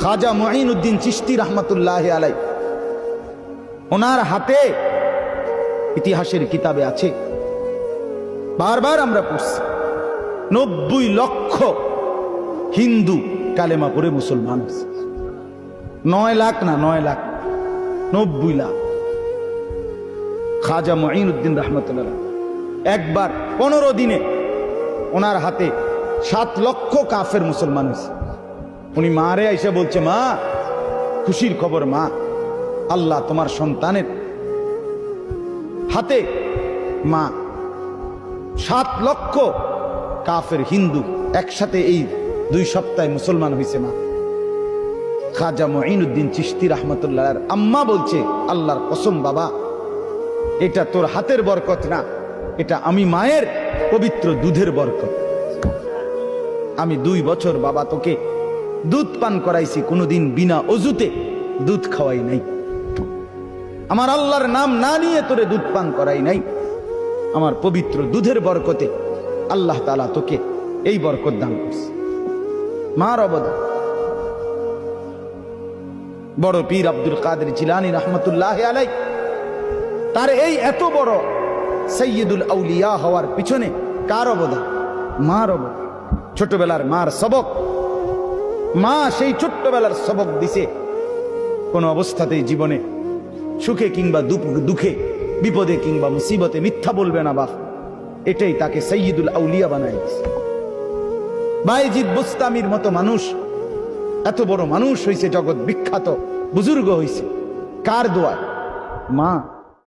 খাজা মুঈনুদ্দিন চিশতি রহমতুল্লাহ আলাই, ওনার হাতে ইতিহাসের কিতাবে আছে, বারবার আমরা পড়ছি, 90 লক্ষ হিন্দু কালেমা পড়ে মুসলমান হয়েছে। 9 লাখ না, 9 লাখ, 90 লাখ। খাজা মুঈনুদ্দিন রহমতুল্লাহ একবার 15 দিনে ওনার হাতে 7 লক্ষ কাফের মুসলমান হয়েছে। উনি মারে এসে বলছে, মা খুশির খবর মা, আল্লাহ তোমার সন্তানের হাতে মা 7 লক্ষ কাফের হিন্দু একসাথে এই 2 সপ্তাহে মুসলমান হয়েছে মা। খাজা মুঈনুদ্দিন চিশতি রহমতুল্লাহ আম্মা বলছে, আল্লাহর কসম বাবা, এটা তোর হাতের বরকত না, এটা আমি মায়ের পবিত্র দুধের বরকত। আমি 2 বছর বাবা তোকে দুধ পান করাইছি, কোনোদিন বিনা অজুতে দুধ খাওয়াই নাই, আমার আল্লাহর নাম না নিয়ে তোরে দুধ পান করাই নাই। আমার পবিত্র দুধের বরকতে আল্লাহ তাআলা তোকে এই বরকত দান করছে। মার অবদান। বড় পীর আব্দুল কাদের জিলানী রহমতুল্লাহ আলাই, তার এই এত বড় সৈয়দুল আউলিয়া হওয়ার পিছনে কার অবদান? মার অবদান। ছোটবেলার মার সবক, মা সেই ছোট্টবেলার সবক দিছে, কোন অবস্থাতেই জীবনে সুখে কিংবা দুঃখে, বিপদে কিংবা মুসিবতে মিথ্যা বলবে না বাপ, এটাই তাকে সৈয়দুল আউলিয়া বানায় দিছে। বায়েজিদ বুস্তামির মতো মানুষ, এত বড় মানুষ হয়েছে, জগৎ বিখ্যাত বুজুর্গ হয়েছে, কার দোয়া? মা।